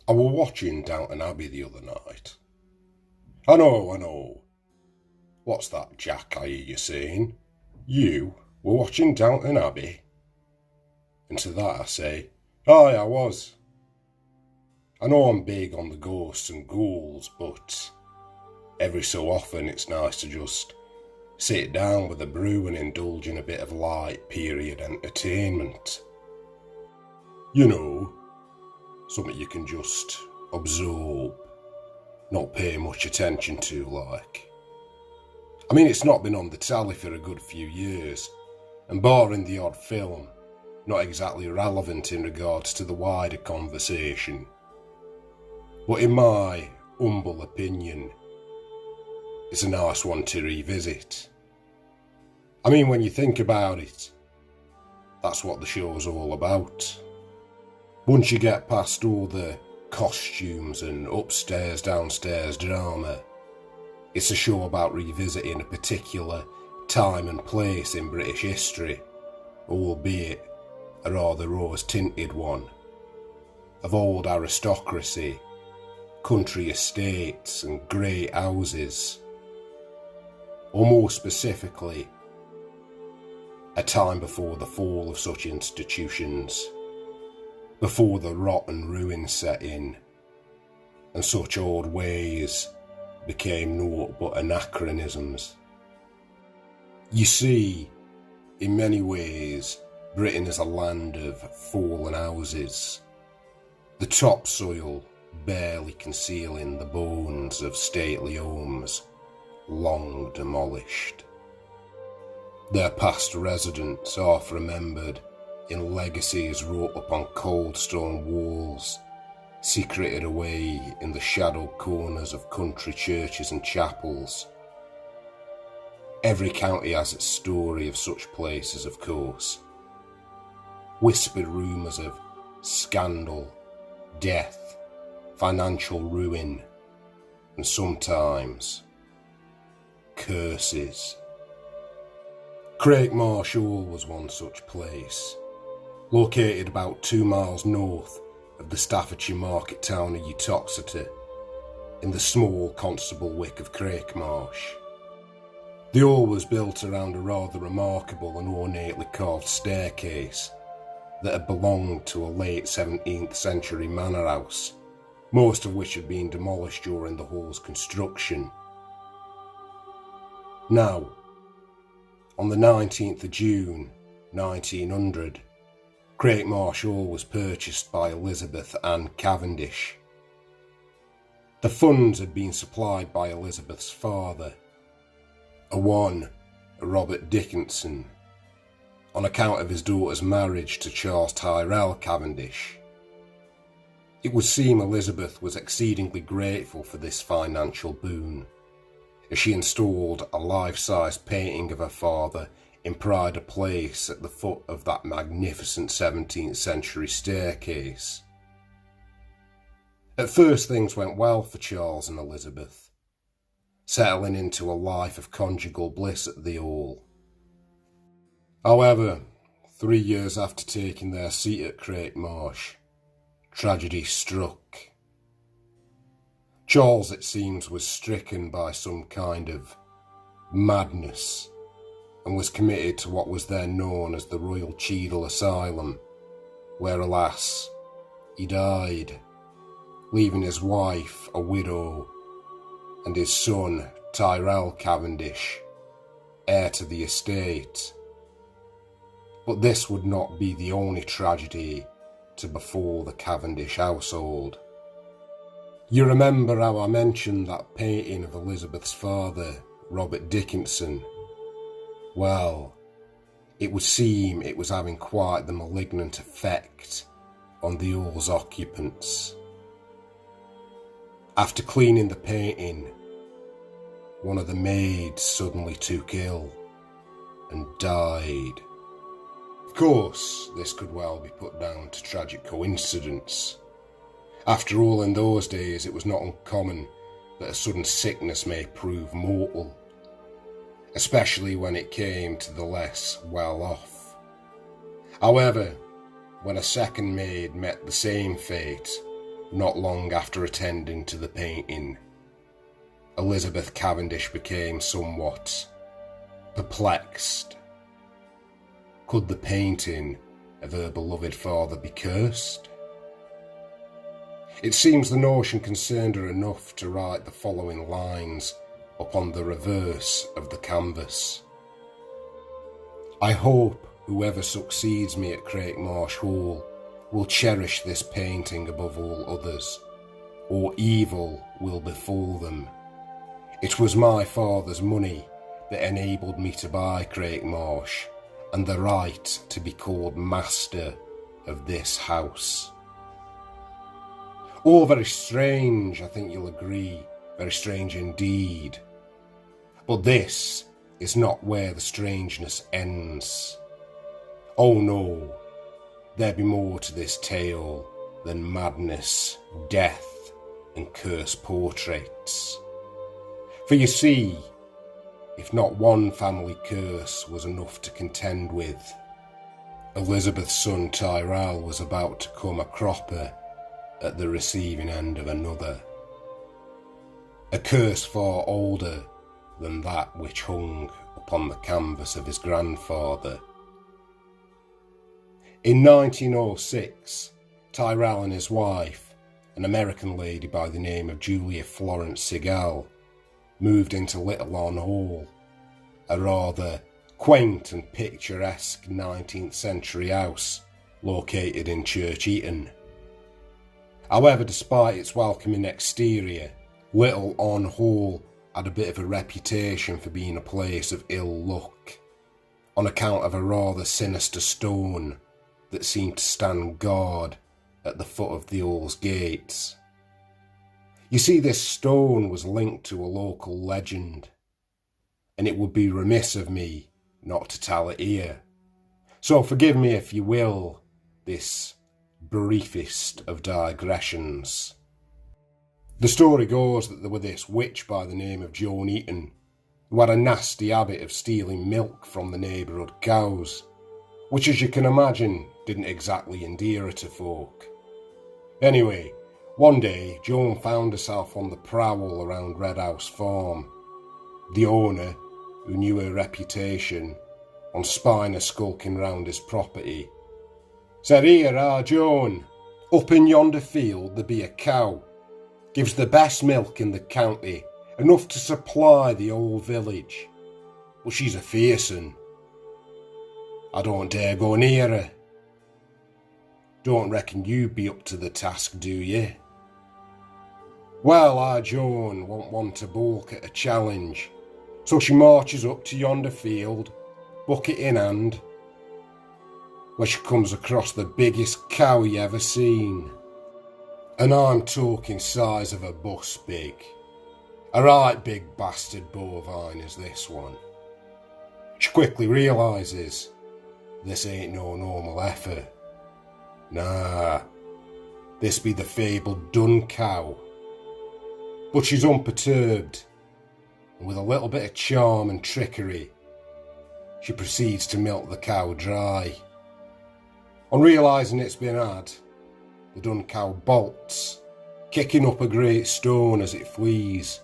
I were watching Downton Abbey the other night. I know. What's that, Jack, I hear you saying? You were watching Downton Abbey? And to that I say, aye, I was. I know I'm big on the ghosts and ghouls, but every so often it's nice to just sit down with a brew and indulge in a bit of light period entertainment. You know, something you can just absorb, not pay much attention to, like. I mean, it's not been on the telly for a good few years, and barring the odd film, not exactly relevant in regards to the wider conversation. But in my humble opinion, it's a nice one to revisit. I mean, when you think about it, that's what the show's all about. Once you get past all the costumes and upstairs, downstairs drama, it's a show about revisiting a particular time and place in British history, albeit a rather rose-tinted one, of old aristocracy, country estates and great houses, or more specifically, a time before the fall of such institutions, before the rot and ruin set in, and such old ways became naught but anachronisms. You see, in many ways, Britain is a land of fallen houses, the topsoil barely concealing the bones of stately homes long demolished. Their past residents half remembered in legacies wrought upon cold stone walls, secreted away in the shadowed corners of country churches and chapels. Every county has its story of such places, of course. Whispered rumours of scandal, death, financial ruin, and sometimes curses. Crakemarsh Hall was one such place, located about 2 miles north of the Staffordshire market town of Uttoxeter, in the small constable wick of Crakemarsh. The hall was built around a rather remarkable and ornately carved staircase that had belonged to a late 17th century manor house, most of which had been demolished during the hall's construction. Now, on the 19th of June 1900, Crakemarsh Hall was purchased by Elizabeth Ann Cavendish. The funds had been supplied by Elizabeth's father, Robert Dickinson, on account of his daughter's marriage to Charles Tyrrell Cavendish. It would seem Elizabeth was exceedingly grateful for this financial boon, as she installed a life-size painting of her father in Pride of Place at the foot of that magnificent 17th century staircase. At first things went well for Charles and Elizabeth, settling into a life of conjugal bliss at the Hall. However, 3 years after taking their seat at Crakemarsh, tragedy struck. Charles, it seems, was stricken by some kind of madness and was committed to what was then known as the Royal Cheadle Asylum, where, alas, he died, leaving his wife a widow and his son, Tyrrell Cavendish, heir to the estate. But this would not be the only tragedy to befall the Cavendish household. You remember how I mentioned that painting of Elizabeth's father, Robert Dickinson? Well, it would seem it was having quite the malignant effect on the Hall's occupants. After cleaning the painting, one of the maids suddenly took ill and died. Of course, this could well be put down to tragic coincidence. After all, in those days it was not uncommon that a sudden sickness may prove mortal, especially when it came to the less well-off. However, when a second maid met the same fate, not long after attending to the painting, Elizabeth Cavendish became somewhat perplexed. Could the painting of her beloved father be cursed? It seems the notion concerned her enough to write the following lines upon the reverse of the canvas. I hope whoever succeeds me at Crakemarsh Hall will cherish this painting above all others, or evil will befall them. It was my father's money that enabled me to buy Crakemarsh and the right to be called master of this house. All very strange, I think you'll agree, very strange indeed. But this is not where the strangeness ends. Oh no, there be more to this tale than madness, death, and cursed portraits. For you see, if not one family curse was enough to contend with, Elizabeth's son Tyrrell was about to come a cropper at the receiving end of another. A curse far older than that which hung upon the canvas of his grandfather. In 1906, Tyrrell and his wife, an American lady by the name of Julia Florence Segal, moved into Lichfieldlore Hall, a rather quaint and picturesque 19th century house located in Church Eaton. However, despite its welcoming exterior, Lichfieldlore Hall had a bit of a reputation for being a place of ill luck, on account of a rather sinister stone that seemed to stand guard at the foot of the Hall's gates. You see, this stone was linked to a local legend, and it would be remiss of me not to tell it here. So forgive me, if you will, this briefest of digressions. The story goes that there was this witch by the name of Joan Eaton, who had a nasty habit of stealing milk from the neighbourhood cows, which, as you can imagine, didn't exactly endear her to folk. Anyway, one day Joan found herself on the prowl around Red House Farm. The owner, who knew her reputation on spying her skulking round his property, said, "Here, Joan, up in yonder field there be a cow, gives the best milk in the county, enough to supply the whole village, but she's a fierce un. I don't dare go near her. Don't reckon you be up to the task, do ye?" Well, Joan won't want to balk at a challenge, so she marches up to yonder field, bucket in hand, where she comes across the biggest cow you ever seen. And I'm talking size of a bus big. A right big bastard bovine is this one. She quickly realises this ain't no normal heifer. Nah, this be the fabled dun cow. But she's unperturbed, and with a little bit of charm and trickery, she proceeds to milk the cow dry. On realising it's been had, the dun cow bolts, kicking up a great stone as it flees,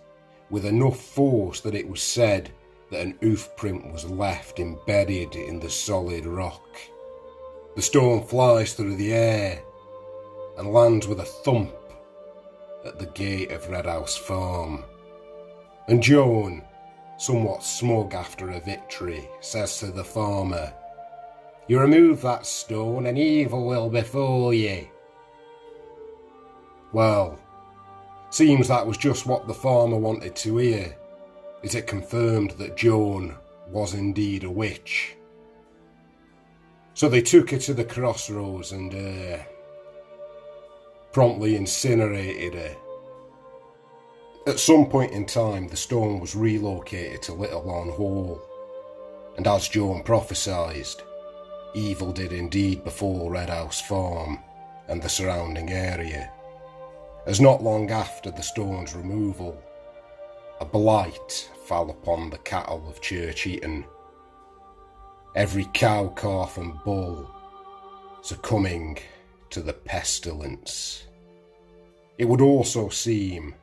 with enough force that it was said that an hoof print was left embedded in the solid rock. The stone flies through the air and lands with a thump at the gate of Red House Farm. And Joan, somewhat smug after her victory, says to the farmer, "You remove that stone and evil will befall ye." Well, seems that was just what the farmer wanted to hear, as it confirmed that Joan was indeed a witch. So they took her to the crossroads and promptly incinerated her. At some point in time, the stone was relocated to Lichfieldlore Hall, and as Joan prophesied, evil did indeed befall Red House Farm and the surrounding area, as not long after the stone's removal, a blight fell upon the cattle of Church Eaton. Every cow, calf and bull succumbing to the pestilence. It would also seem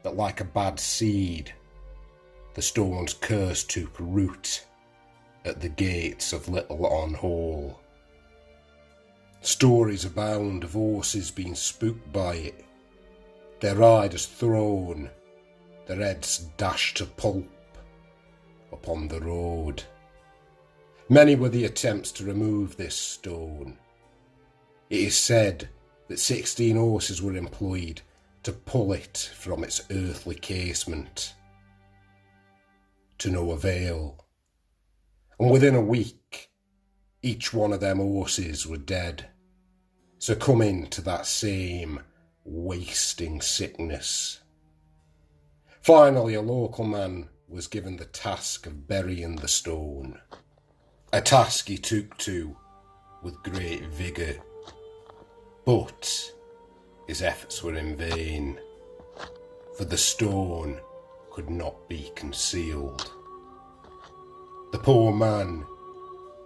that, like a bad seed, the stone's curse took root at the gates of Lichfieldlore Hall. Stories abound of horses being spooked by it, their riders thrown, their heads dashed to pulp upon the road. Many were the attempts to remove this stone. It is said that 16 horses were employed to pull it from its earthly casement, to no avail. And within a week, each one of them horses were dead, succumbing to that same wasting sickness. Finally, a local man was given the task of burying the stone, a task he took to with great vigour. But his efforts were in vain, for the stone could not be concealed. The poor man,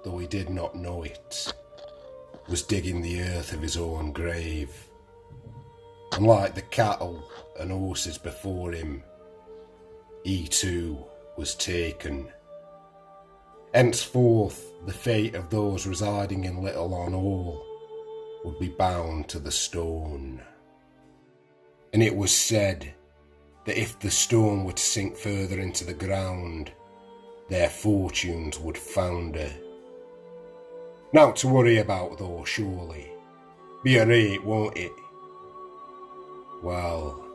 though he did not know it, was digging the earth of his own grave. And like the cattle and horses before him, he too was taken. Henceforth, the fate of those residing in Lichfieldlore Hall would be bound to the stone. And it was said that if the stone were to sink further into the ground, their fortunes would founder. Now to worry about though, surely. Be a rate, won't it? Well,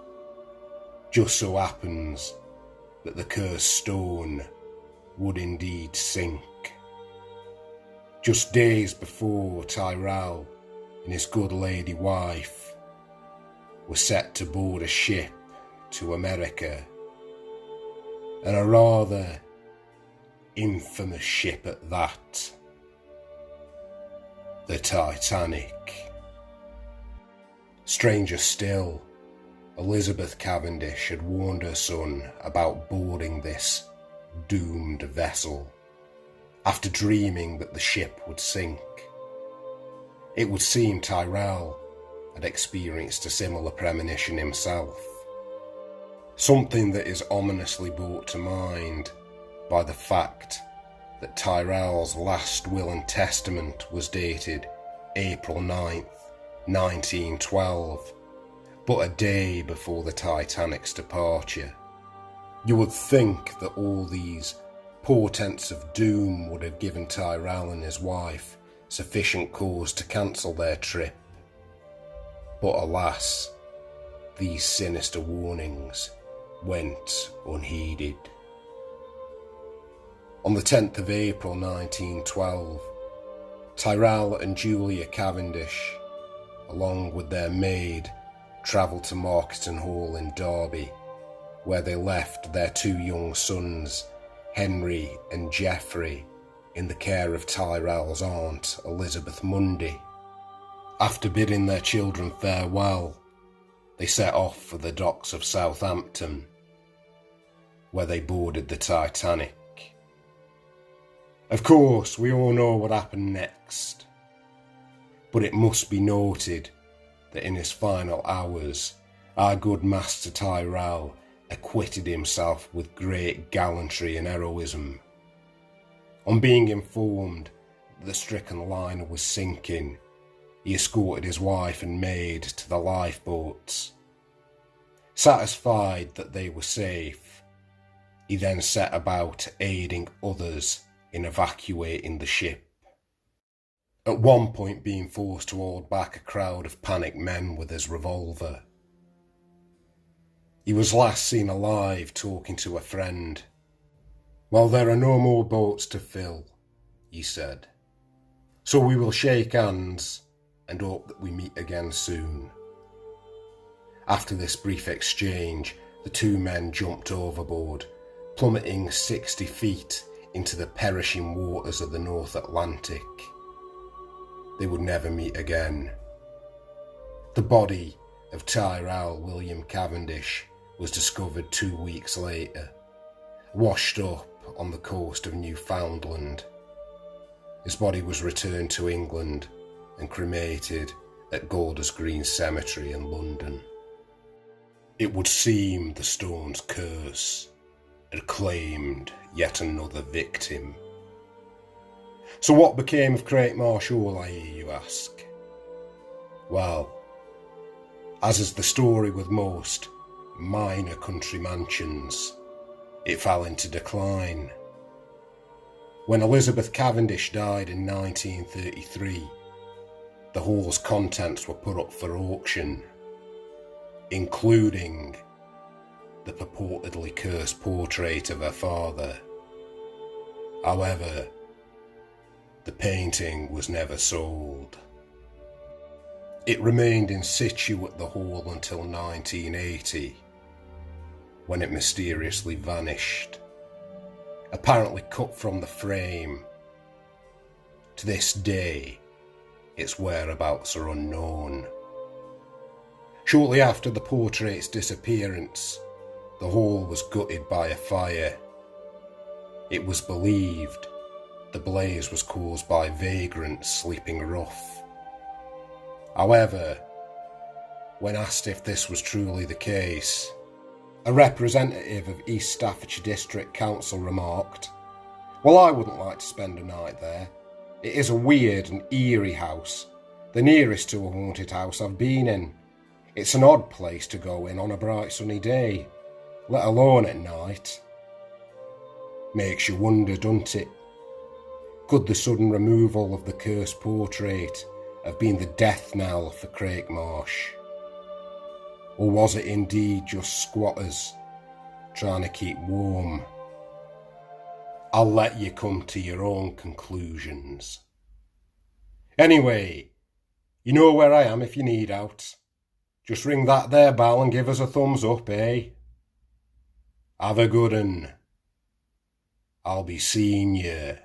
just so happens that the cursed stone would indeed sink. Just days before Tyrrell and his good lady wife were set to board a ship to America, and a rather infamous ship at that, the Titanic. Stranger still, Elizabeth Cavendish had warned her son about boarding this doomed vessel after dreaming that the ship would sink. It would seem Tyrrell had experienced a similar premonition himself, something that is ominously brought to mind by the fact that Tyrrell's last will and testament was dated April 9th, 1912, but a day before the Titanic's departure. You would think that all these portents of doom would have given Tyrrell and his wife sufficient cause to cancel their trip. But alas, these sinister warnings went unheeded. On the 10th of April 1912, Tyrrell and Julia Cavendish, along with their maid, travelled to Marketing Hall in Derby, where they left their two young sons, Henry and Geoffrey, in the care of Tyrrell's aunt, Elizabeth Mundy. After bidding their children farewell, they set off for the docks of Southampton, where they boarded the Titanic. Of course, we all know what happened next, but it must be noted that in his final hours, our good Master Tyrrell acquitted himself with great gallantry and heroism. On being informed that the stricken liner was sinking, he escorted his wife and maid to the lifeboats. Satisfied that they were safe, he then set about aiding others in evacuating the ship, at one point being forced to hold back a crowd of panicked men with his revolver. He was last seen alive talking to a friend. "Well, there are no more boats to fill," he said, "so we will shake hands and hope that we meet again soon." After this brief exchange, the two men jumped overboard, plummeting 60 feet into the perishing waters of the North Atlantic. They would never meet again. The body of Tyrrell William Cavendish was discovered 2 weeks later, washed up on the coast of Newfoundland. His body was returned to England and cremated at Golders Green Cemetery in London. It would seem the stone's curse had claimed yet another victim. So what became of Crakemarsh Hall, I hear you ask? Well, as is the story with most minor country mansions, it fell into decline. When Elizabeth Cavendish died in 1933, the hall's contents were put up for auction, including the purportedly cursed portrait of her father. However, the painting was never sold. It remained in situ at the hall until 1980, when it mysteriously vanished, apparently cut from the frame. To this day, its whereabouts are unknown. Shortly after the portrait's disappearance, the hall was gutted by a fire. It was believed the blaze was caused by vagrants sleeping rough. However, when asked if this was truly the case, a representative of East Staffordshire District Council remarked, "Well, I wouldn't like to spend a night there. It is a weird and eerie house, the nearest to a haunted house I've been in. It's an odd place to go in on a bright sunny day, let alone at night." Makes you wonder, doesn't it? Could the sudden removal of the cursed portrait have been the death knell for Crakemarsh? Or was it indeed just squatters trying to keep warm? I'll let you come to your own conclusions. Anyway, you know where I am if you need out. Just ring that there bell and give us a thumbs up, eh? Have a good 'un. I'll be seeing you.